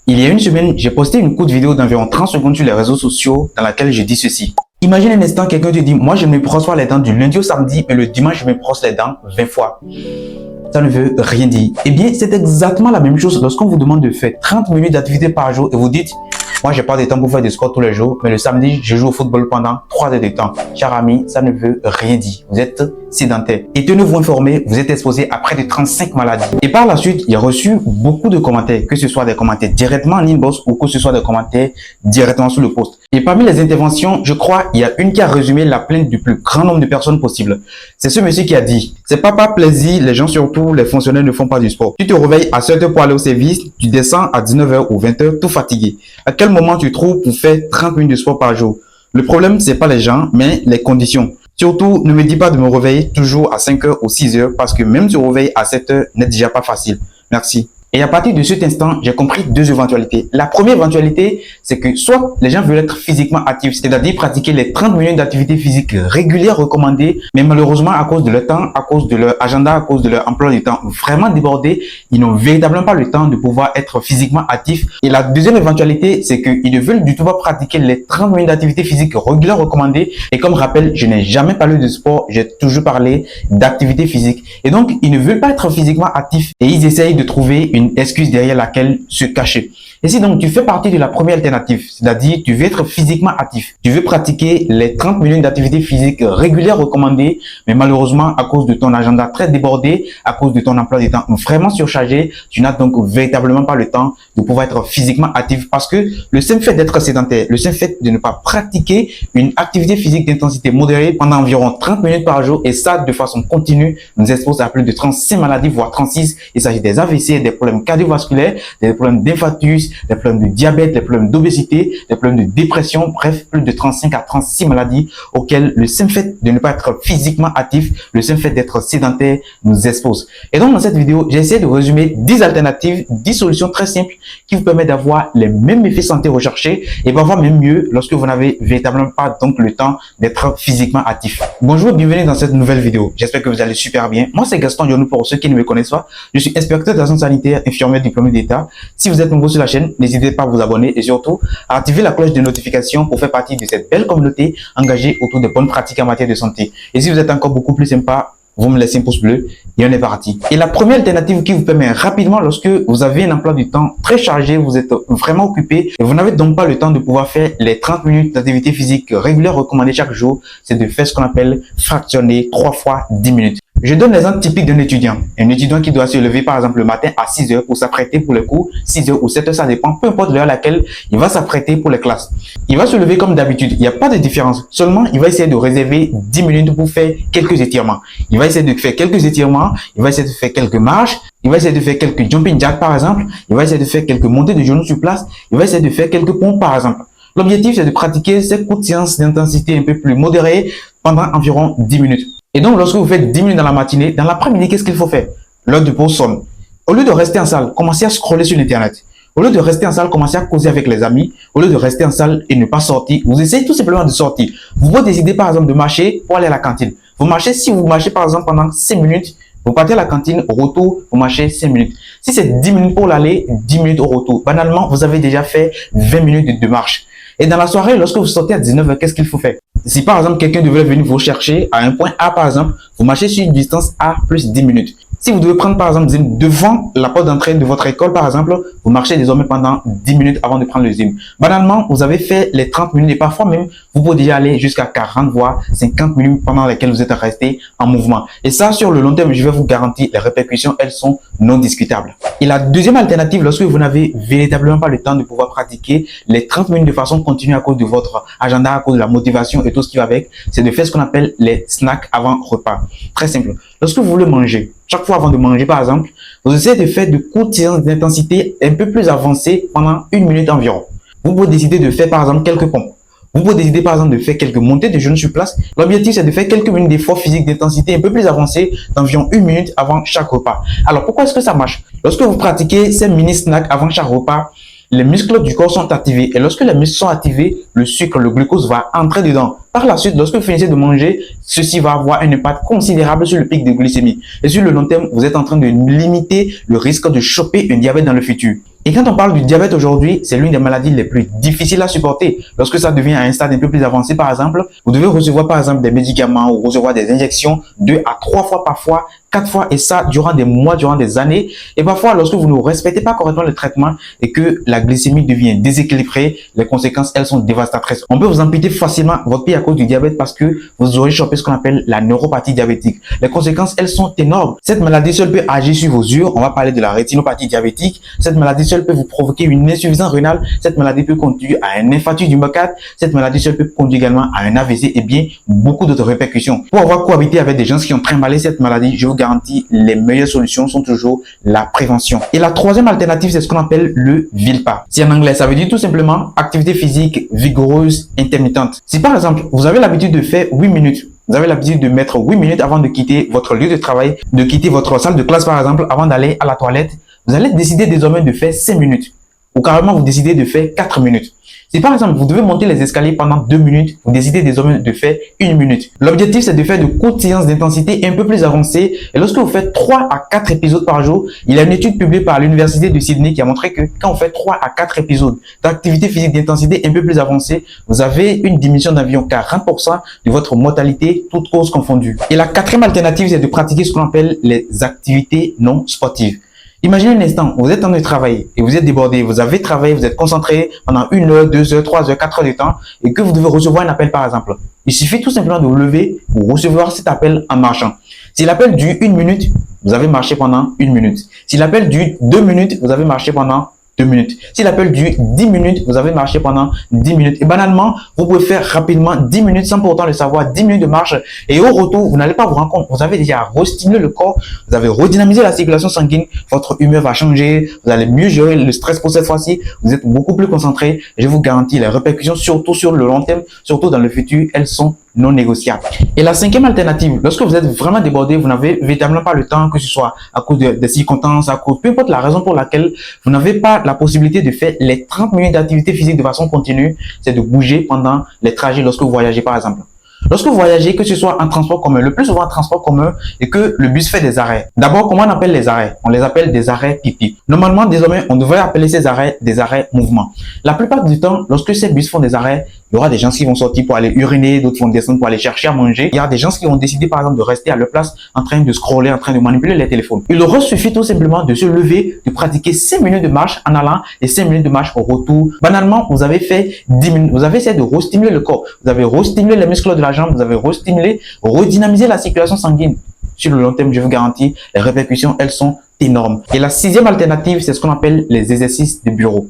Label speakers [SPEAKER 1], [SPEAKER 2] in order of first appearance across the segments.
[SPEAKER 1] Il y a une semaine, j'ai posté une courte vidéo d'environ 30 secondes sur les réseaux sociaux dans laquelle je dis ceci. Imagine un instant, quelqu'un te dit, moi je me brosse pas les dents du lundi au samedi, mais le dimanche je me brosse les dents 20 fois. Ça ne veut rien dire. Eh bien, c'est exactement la même chose lorsqu'on vous demande de faire 30 minutes d'activité par jour et vous dites, moi j'ai pas de temps pour faire du sport tous les jours, mais le samedi, je joue au football pendant 3 heures de temps. Cher ami, ça ne veut rien dire. Vous êtes sédentaire. Et tenez-vous informé, vous êtes exposé à près de 35 maladies. Et par la suite, il y a reçu beaucoup de commentaires, que ce soit des commentaires directement en inbox ou que ce soit des commentaires directement sous le post. Et parmi les interventions, je crois, il y a une qui a résumé la plainte du plus grand nombre de personnes possible. C'est ce monsieur qui a dit, c'est pas par plaisir, les gens surtout, les fonctionnaires ne font pas du sport. Tu te réveilles à 7h pour aller au service, tu descends à 19h ou 20h tout fatigué. À quel moment tu trouves pour faire 30 minutes de sport par jour? Le problème, c'est pas les gens, mais les conditions. Surtout, ne me dis pas de me réveiller toujours à 5h ou 6h parce que même se réveiller à 7h n'est déjà pas facile. Merci. Et à partir de cet instant, j'ai compris deux éventualités. La première éventualité, c'est que soit les gens veulent être physiquement actifs, c'est-à-dire pratiquer les 30 minutes d'activité physique régulière recommandées, mais malheureusement, à cause de leur temps, à cause de leur agenda, à cause de leur emploi du temps vraiment débordé, ils n'ont véritablement pas le temps de pouvoir être physiquement actifs. Et la deuxième éventualité, c'est qu'ils ne veulent du tout pas pratiquer les 30 minutes d'activité physique régulière recommandées. Et comme rappel, je n'ai jamais parlé de sport, j'ai toujours parlé d'activité physique. Et donc, ils ne veulent pas être physiquement actifs et ils essayent de trouver une excuse derrière laquelle se cacher. Et si donc tu fais partie de la première alternative, c'est-à-dire tu veux être physiquement actif, tu veux pratiquer les 30 minutes d'activité physique régulière recommandées, mais malheureusement à cause de ton agenda très débordé, à cause de ton emploi du temps vraiment surchargé, tu n'as donc véritablement pas le temps de pouvoir être physiquement actif parce que le simple fait d'être sédentaire, le simple fait de ne pas pratiquer une activité physique d'intensité modérée pendant environ 30 minutes par jour et ça de façon continue nous expose à plus de 36 maladies, voire 36. Il s'agit des AVC, des problèmes cardiovasculaires, des problèmes d'infarctus, des problèmes de diabète, des problèmes d'obésité, des problèmes de dépression, bref, plus de 35 à 36 maladies auxquelles le simple fait de ne pas être physiquement actif, le simple fait d'être sédentaire nous expose. Et donc, dans cette vidéo, j'ai essayé de résumer 10 alternatives, 10 solutions très simples qui vous permettent d'avoir les mêmes effets santé recherchés et parfois même mieux lorsque vous n'avez véritablement pas donc le temps d'être physiquement actif. Bonjour et bienvenue dans cette nouvelle vidéo. J'espère que vous allez super bien. Moi, c'est Gaston Dionou pour ceux qui ne me connaissent pas. Je suis inspecteur de la santé sanitaire, infirmier diplômé d'État. Si vous êtes nouveau sur la chaîne, n'hésitez pas à vous abonner et surtout à activer la cloche de notification pour faire partie de cette belle communauté engagée autour de bonnes pratiques en matière de santé. Et si vous êtes encore beaucoup plus sympa, vous me laissez un pouce bleu et on est parti. Et la première alternative qui vous permet rapidement lorsque vous avez un emploi du temps très chargé, vous êtes vraiment occupé et vous n'avez donc pas le temps de pouvoir faire les 30 minutes d'activité physique régulière recommandée chaque jour, c'est de faire ce qu'on appelle fractionner 3 fois 10 minutes. Je donne l'exemple typique d'un étudiant. Un étudiant qui doit se lever par exemple le matin à 6h pour s'apprêter pour les cours, 6h ou 7h, ça dépend, peu importe l'heure à laquelle il va s'apprêter pour les classes. Il va se lever comme d'habitude, il n'y a pas de différence. Seulement, il va essayer de réserver 10 minutes pour faire quelques étirements. Il va essayer de faire quelques étirements, il va essayer de faire quelques marches, il va essayer de faire quelques jumping jacks par exemple, il va essayer de faire quelques montées de genoux sur place, il va essayer de faire quelques pompes par exemple. L'objectif, c'est de pratiquer ces courtes séances d'intensité un peu plus modérées pendant environ 10 minutes. Et donc, lorsque vous faites 10 minutes dans la matinée, dans l'après-midi, qu'est-ce qu'il faut faire? L'heure de pause sonne. Au lieu de rester en salle, commencez à scroller sur Internet. Au lieu de rester en salle, commencez à causer avec les amis. Au lieu de rester en salle et ne pas sortir, vous essayez tout simplement de sortir. Vous pouvez décider par exemple de marcher pour aller à la cantine. Vous marchez, si vous marchez par exemple pendant 5 minutes, vous partez à la cantine, au retour, vous marchez 5 minutes. Si c'est 10 minutes pour l'aller, 10 minutes au retour. Banalement, vous avez déjà fait 20 minutes de marche. Et dans la soirée, lorsque vous sortez à 19h, qu'est-ce qu'il faut faire? Si par exemple, quelqu'un devait venir vous chercher à un point A par exemple, vous marchez sur une distance A plus 10 minutes. Si vous devez prendre par exemple devant la porte d'entrée de votre école par exemple, vous marchez désormais pendant 10 minutes avant de prendre le gym. Banalement, vous avez fait les 30 minutes et parfois même, vous pouvez déjà aller jusqu'à 40 voire 50 minutes pendant lesquelles vous êtes resté en mouvement. Et ça, sur le long terme, je vais vous garantir, les répercussions, elles sont non discutables. Et la deuxième alternative, lorsque vous n'avez véritablement pas le temps de pouvoir pratiquer les 30 minutes de façon continue à cause de votre agenda, à cause de la motivation et tout ce qui va avec, c'est de faire ce qu'on appelle les snacks avant repas. Très simple. Lorsque vous voulez manger, chaque fois avant de manger par exemple, vous essayez de faire de courtes séances d'intensité un peu plus avancées pendant 1 minute environ. Vous pouvez décider de faire par exemple quelques pompes. Vous pouvez décider par exemple de faire quelques montées de genoux sur place. L'objectif c'est de faire quelques minutes d'efforts physiques d'intensité un peu plus avancés d'environ 1 minute avant chaque repas. Alors pourquoi est-ce que ça marche? Lorsque vous pratiquez ces mini snacks avant chaque repas, les muscles du corps sont activés et lorsque les muscles sont activés, le sucre, le glucose va entrer dedans. Par la suite, lorsque vous finissez de manger, ceci va avoir un impact considérable sur le pic de glycémie. Et sur le long terme, vous êtes en train de limiter le risque de choper un diabète dans le futur. Et quand on parle du diabète aujourd'hui, c'est l'une des maladies les plus difficiles à supporter. Lorsque ça devient à un stade un peu plus avancé, par exemple, vous devez recevoir par exemple des médicaments ou recevoir des injections 2 à 3 fois parfois, 4 fois, et ça durant des mois, durant des années. Et parfois, lorsque vous ne respectez pas correctement le traitement et que la glycémie devient déséquilibrée, les conséquences, elles sont dévastatrices. On peut vous amputer facilement votre pied à cause du diabète parce que vous aurez chopé ce qu'on appelle la neuropathie diabétique. Les conséquences, elles sont énormes. Cette maladie seule peut agir sur vos yeux. On va parler de la rétinopathie diabétique. Cette maladie seule peut vous provoquer une insuffisance rénale. Cette maladie peut conduire à un infarctus du myocarde. Cette maladie seule peut conduire également à un AVC et bien beaucoup d'autres répercussions. Pour avoir cohabité avec des gens qui ont trimballé cette maladie, je vous garantis, les meilleures solutions sont toujours la prévention. Et la troisième alternative, c'est ce qu'on appelle le VILPA. C'est en anglais, ça veut dire tout simplement activité physique vigoureuse intermittente. Si par exemple, vous avez l'habitude de faire 8 minutes, vous avez l'habitude de mettre 8 minutes avant de quitter votre lieu de travail, de quitter votre salle de classe par exemple, avant d'aller à la toilette, vous allez décider désormais de faire 5 minutes. Ou carrément, vous décidez de faire 4 minutes. Si par exemple, vous devez monter les escaliers pendant 2 minutes, vous décidez désormais de faire 1 minute. L'objectif, c'est de faire de courtes séances d'intensité un peu plus avancées. Et lorsque vous faites 3 à 4 épisodes par jour, il y a une étude publiée par l'Université de Sydney qui a montré que quand on fait 3 à 4 épisodes d'activité physique d'intensité un peu plus avancée, vous avez une diminution d'environ 40% de votre mortalité, toutes causes confondues. Et la quatrième alternative, c'est de pratiquer ce qu'on appelle les activités non sportives. Imaginez un instant, vous êtes en train de travailler et vous êtes débordé, vous avez travaillé, vous êtes concentré pendant 1 heure, 2 heures, 3 heures, 4 heures de temps et que vous devez recevoir un appel par exemple. Il suffit tout simplement de vous lever pour recevoir cet appel en marchant. Si l'appel dure 1 minute, vous avez marché pendant 1 minute. Si l'appel dure 2 minutes, vous avez marché pendant 2 minutes. Si l'appel dure 10 minutes, vous avez marché pendant 10 minutes. Et banalement, vous pouvez faire rapidement 10 minutes sans pour autant le savoir, 10 minutes de marche. Et au retour, vous n'allez pas vous rendre compte. Vous avez déjà restimulé le corps, vous avez redynamisé la circulation sanguine, votre humeur va changer, vous allez mieux gérer le stress pour cette fois-ci, vous êtes beaucoup plus concentré. Et je vous garantis, les répercussions, surtout sur le long terme, surtout dans le futur, elles sont non négociables. Et la cinquième alternative, lorsque vous êtes vraiment débordé, vous n'avez véritablement pas le temps, que ce soit à cause des circonstances, à cause, peu importe la raison pour laquelle vous n'avez pas la possibilité de faire les 30 minutes d'activité physique de façon continue, c'est de bouger pendant les trajets lorsque vous voyagez par exemple. Lorsque vous voyagez, que ce soit en transport commun, le plus souvent en transport commun, et que le bus fait des arrêts. D'abord, comment on appelle les arrêts? On les appelle des arrêts pipi. Normalement, désormais, on devrait appeler ces arrêts des arrêts mouvement. La plupart du temps, lorsque ces bus font des arrêts, il y aura des gens qui vont sortir pour aller uriner, d'autres vont descendre pour aller chercher à manger. Il y a des gens qui vont décider, par exemple, de rester à leur place en train de scroller, en train de manipuler les téléphones. Il leur suffit tout simplement de se lever, de pratiquer 5 minutes de marche en allant et 5 minutes de marche au retour. Banalement, vous avez fait 10 minutes. Vous avez essayé de restimuler le corps. Vous avez restimulé les muscles de la jambe. Vous avez restimulé, redynamisé la circulation sanguine. Sur le long terme, je vous garantis, les répercussions, elles sont énormes. Et la sixième alternative, c'est ce qu'on appelle les exercices de bureau.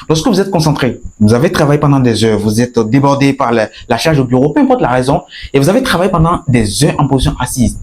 [SPEAKER 1] Lorsque vous êtes concentré, vous avez travaillé pendant des heures, vous êtes débordé par la charge au bureau, peu importe la raison, et vous avez travaillé pendant des heures en position assise.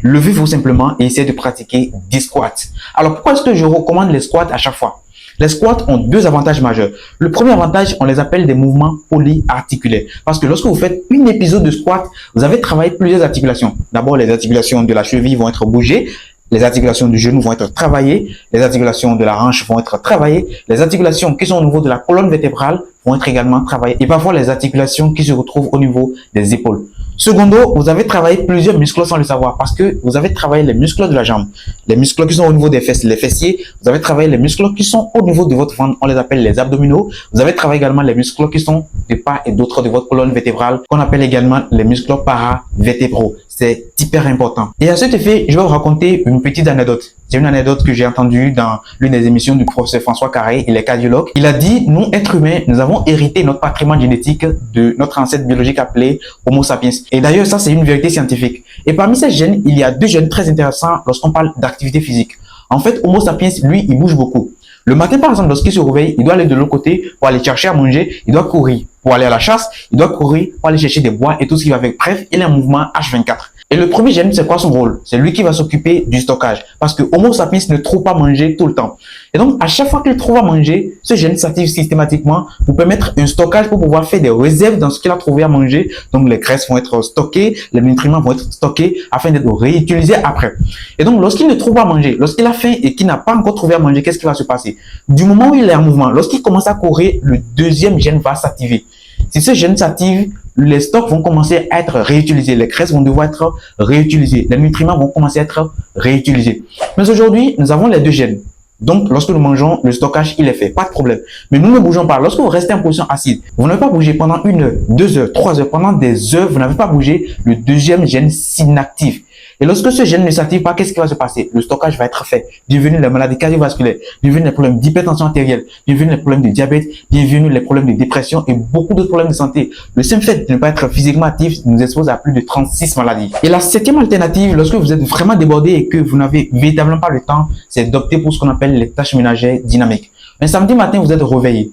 [SPEAKER 1] Levez-vous simplement et essayez de pratiquer 10 squats. Alors, pourquoi est-ce que je recommande les squats à chaque fois? Les squats ont 2 avantages majeurs. Le premier avantage, on les appelle des mouvements polyarticulaires. Parce que lorsque vous faites un épisode de squat, vous avez travaillé plusieurs articulations. D'abord, les articulations de la cheville vont être bougées. Les articulations du genou vont être travaillées. Les articulations de la hanche vont être travaillées. Les articulations qui sont au niveau de la colonne vertébrale vont être également travaillées. Et parfois, les articulations qui se retrouvent au niveau des épaules. Secondo, vous avez travaillé plusieurs muscles sans le savoir parce que vous avez travaillé les muscles de la jambe, les muscles qui sont au niveau des fesses, les fessiers, vous avez travaillé les muscles qui sont au niveau de votre ventre, on les appelle les abdominaux, vous avez travaillé également les muscles qui sont de part et d'autre de votre colonne vertébrale, qu'on appelle également les muscles paravertébraux. C'est hyper important. Et à cet effet, je vais vous raconter une petite anecdote. C'est une anecdote que j'ai entendue dans l'une des émissions du professeur François Carré, il est cardiologue. Il a dit, nous, êtres humains, nous avons hérité notre patrimoine génétique de notre ancêtre biologique appelé Homo sapiens. Et d'ailleurs, ça, c'est une vérité scientifique. Et parmi ces gènes, il y a 2 gènes très intéressants lorsqu'on parle d'activité physique. En fait, Homo sapiens, lui, il bouge beaucoup. Le matin, par exemple, lorsqu'il se réveille, il doit aller de l'autre côté pour aller chercher à manger, il doit courir pour aller à la chasse, il doit courir pour aller chercher des bois et tout ce qui va avec. Bref, il est en mouvement H24. Et le premier gène, c'est quoi son rôle? C'est lui qui va s'occuper du stockage. Parce que Homo sapiens ne trouve pas manger tout le temps. Et donc, à chaque fois qu'il trouve à manger, ce gène s'active systématiquement pour permettre un stockage pour pouvoir faire des réserves dans ce qu'il a trouvé à manger. Donc, les graisses vont être stockées, les nutriments vont être stockés afin d'être réutilisés après. Et donc, lorsqu'il ne trouve pas à manger, lorsqu'il a faim et qu'il n'a pas encore trouvé à manger, qu'est-ce qui va se passer? Du moment où il est en mouvement, lorsqu'il commence à courir, le deuxième gène va s'activer. Si ce gène s'active, les stocks vont commencer à être réutilisés. Les graisses vont devoir être réutilisées. Les nutriments vont commencer à être réutilisés. Mais aujourd'hui, nous avons les deux gènes. Donc, lorsque nous mangeons, le stockage, il est fait. Pas de problème. Mais nous ne bougeons pas. Lorsque vous restez en position assise, vous n'avez pas bougé pendant 1 heure, 2 heures, 3 heures, pendant des heures, vous n'avez pas bougé, le deuxième gène s'inactive. Et lorsque ce gène ne s'active pas, qu'est-ce qui va se passer? Le stockage va être fait. Bienvenue les maladies cardiovasculaires, bienvenue les problèmes d'hypertension artérielle, bienvenue les problèmes de diabète, bienvenue les problèmes de dépression et beaucoup d'autres problèmes de santé. Le simple fait de ne pas être physiquement actif nous expose à plus de 36 maladies. Et la septième alternative, lorsque vous êtes vraiment débordé et que vous n'avez véritablement pas le temps, c'est d'opter pour ce qu'on appelle les tâches ménagères dynamiques. Un samedi matin, vous êtes réveillé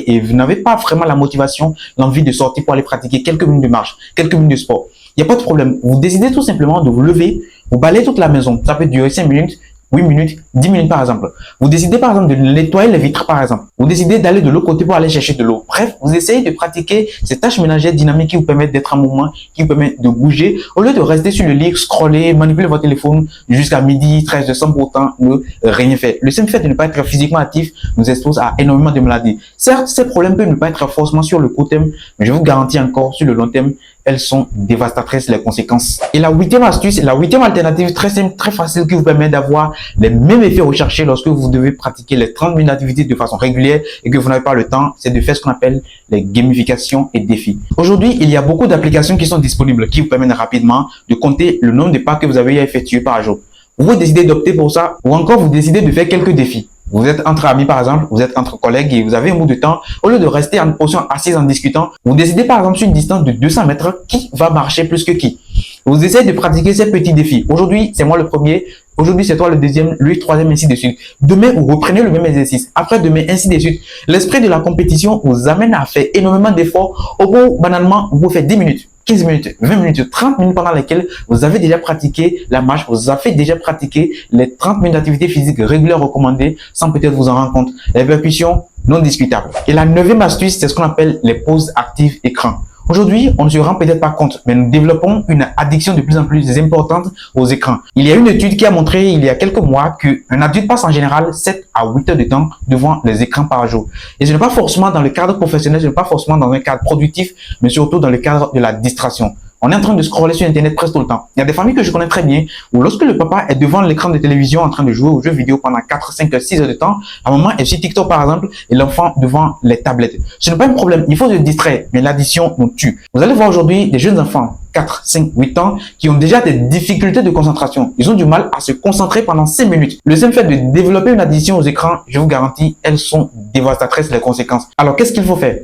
[SPEAKER 1] et vous n'avez pas vraiment la motivation, l'envie de sortir pour aller pratiquer quelques minutes de marche, quelques minutes de sport. Il n'y a pas de problème. Vous décidez tout simplement de vous lever, vous balayez toute la maison. Ça peut durer 5 minutes, 8 minutes, 10 minutes par exemple. Vous décidez par exemple de nettoyer les vitres par exemple. Vous décidez d'aller de l'autre côté pour aller chercher de l'eau. Bref, vous essayez de pratiquer ces tâches ménagères dynamiques qui vous permettent d'être en mouvement, qui vous permettent de bouger, au lieu de rester sur le lit, scroller, manipuler votre téléphone jusqu'à midi, 13 heures sans pourtant ne rien faire. Le simple fait de ne pas être physiquement actif nous expose à énormément de maladies. Certes, ces problèmes peuvent ne pas être forcément sur le court terme, mais je vous garantis encore sur le long terme, elles sont dévastatrices les conséquences. Et la huitième astuce, la huitième alternative très simple, très facile qui vous permet d'avoir les mêmes effets recherchés lorsque vous devez pratiquer les 30 minutes d'activité de façon régulière et que vous n'avez pas le temps, c'est de faire ce qu'on appelle les gamifications et défis. Aujourd'hui, il y a beaucoup d'applications qui sont disponibles qui vous permettent rapidement de compter le nombre de pas que vous avez effectués par jour. Vous décidez d'opter pour ça ou encore vous décidez de faire quelques défis. Vous êtes entre amis par exemple, vous êtes entre collègues et vous avez un bout de temps. Au lieu de rester en position assise en discutant, vous décidez par exemple sur une distance de 200 mètres qui va marcher plus que qui. Vous essayez de pratiquer ces petits défis. Aujourd'hui, c'est moi le premier. Aujourd'hui, c'est toi le deuxième, lui le troisième, ainsi de suite. Demain, vous reprenez le même exercice. Après demain, ainsi de suite. L'esprit de la compétition vous amène à faire énormément d'efforts. Au bout, banalement, vous faites 10 minutes. 15 minutes, 20 minutes, 30 minutes pendant lesquelles vous avez déjà pratiqué la marche, vous avez déjà pratiqué les 30 minutes d'activité physique régulière recommandées sans peut-être vous en rendre compte. Les répercussions non discutables. Et la neuvième astuce, c'est ce qu'on appelle les pauses actives écran. Aujourd'hui, on ne se rend peut-être pas compte, mais nous développons une addiction de plus en plus importante aux écrans. Il y a une étude qui a montré il y a quelques mois qu'un adulte passe en général 7 à 8 heures de temps devant les écrans par jour. Et ce n'est pas forcément dans le cadre professionnel, ce n'est pas forcément dans un cadre productif, mais surtout dans le cadre de la distraction. On est en train de scroller sur Internet presque tout le temps. Il y a des familles que je connais très bien où lorsque le papa est devant l'écran de télévision en train de jouer aux jeux vidéo pendant 4, 5, 6 heures de temps, à un moment, est sur TikTok par exemple, et l'enfant devant les tablettes. Ce n'est pas un problème, il faut se distraire, mais l'addiction nous tue. Vous allez voir aujourd'hui des jeunes enfants, 4, 5, 8 ans, qui ont déjà des difficultés de concentration. Ils ont du mal à se concentrer pendant 5 minutes. Le simple fait de développer une addiction aux écrans, je vous garantis, elles sont dévastatrices les conséquences. Alors, qu'est-ce qu'il faut faire?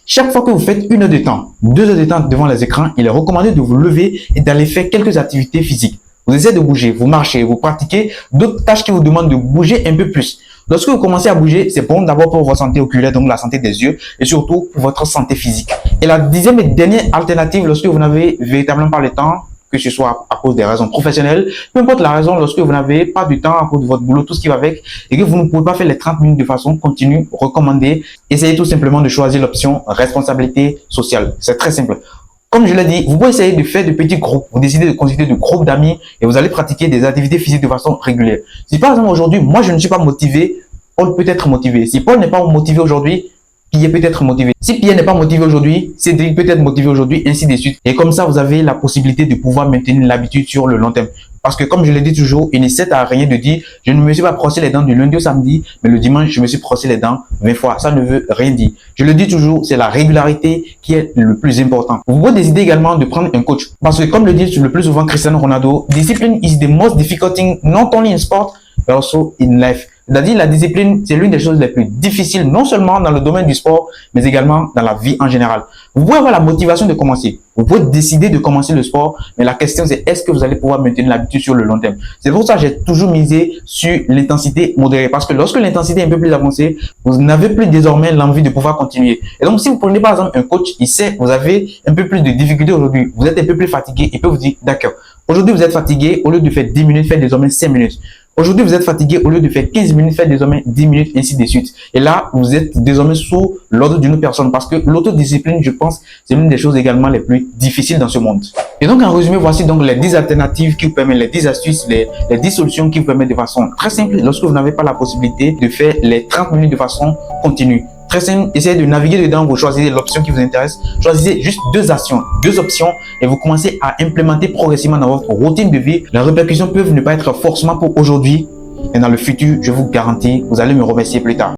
[SPEAKER 1] Chaque fois que vous faites 1 heure de temps, 2 heures de temps devant les écrans, il est recommandé de vous lever et d'aller faire quelques activités physiques. Vous essayez de bouger, vous marchez, vous pratiquez d'autres tâches qui vous demandent de bouger un peu plus. Lorsque vous commencez à bouger, c'est bon d'abord pour votre santé oculaire, donc la santé des yeux, et surtout pour votre santé physique. Et la dixième et dernière alternative, lorsque vous n'avez véritablement pas le temps, que ce soit à cause des raisons professionnelles, peu importe la raison, lorsque vous n'avez pas du temps à cause de votre boulot, tout ce qui va avec, et que vous ne pouvez pas faire les 30 minutes de façon continue, recommandée, essayez tout simplement de choisir l'option responsabilité sociale. C'est très simple. Comme je l'ai dit, vous pouvez essayer de faire de petits groupes. Vous décidez de constituer de groupes d'amis et vous allez pratiquer des activités physiques de façon régulière. Si par exemple aujourd'hui, moi je ne suis pas motivé, Paul peut être motivé. Si Paul n'est pas motivé aujourd'hui, Pierre peut être motivé. Si Pierre n'est pas motivé aujourd'hui, Cédric peut être motivé aujourd'hui, ainsi de suite. Et comme ça, vous avez la possibilité de pouvoir maintenir l'habitude sur le long terme. Parce que comme je l'ai dit toujours, il ne sert à rien de dire « je ne me suis pas brossé les dents du lundi au samedi, mais le dimanche, je me suis brossé les dents 20 fois ». Ça ne veut rien dire. Je le dis toujours, c'est la régularité qui est le plus important. Vous pouvez décider également de prendre un coach. Parce que comme le dit le plus souvent Cristiano Ronaldo, « discipline is the most difficult thing not only in sport, but also in life ». C'est-à-dire la discipline, c'est l'une des choses les plus difficiles, non seulement dans le domaine du sport, mais également dans la vie en général. Vous pouvez avoir la motivation de commencer. Vous pouvez décider de commencer le sport, mais la question c'est est-ce que vous allez pouvoir maintenir l'habitude sur le long terme. C'est pour ça que j'ai toujours misé sur l'intensité modérée. Parce que lorsque l'intensité est un peu plus avancée, vous n'avez plus désormais l'envie de pouvoir continuer. Et donc si vous prenez par exemple un coach, il sait, vous avez un peu plus de difficultés aujourd'hui, vous êtes un peu plus fatigué, il peut vous dire d'accord, aujourd'hui vous êtes fatigué, au lieu de faire 10 minutes, faites désormais 5 minutes. Aujourd'hui, vous êtes fatigué, au lieu de faire 15 minutes, faites désormais 10 minutes, ainsi de suite. Et là, vous êtes désormais sous l'ordre d'une personne parce que l'autodiscipline, je pense, c'est l'une des choses également les plus difficiles dans ce monde. Et donc, en résumé, voici donc les 10 alternatives qui vous permettent, les 10 astuces, les 10 solutions qui vous permettent de façon très simple lorsque vous n'avez pas la possibilité de faire les 30 minutes de façon continue. Très simple, essayez de naviguer dedans, vous choisissez l'option qui vous intéresse. Choisissez juste 2 actions, 2 options et vous commencez à implémenter progressivement dans votre routine de vie. Les répercussions peuvent ne pas être forcément pour aujourd'hui, mais dans le futur, je vous garantis, vous allez me remercier plus tard.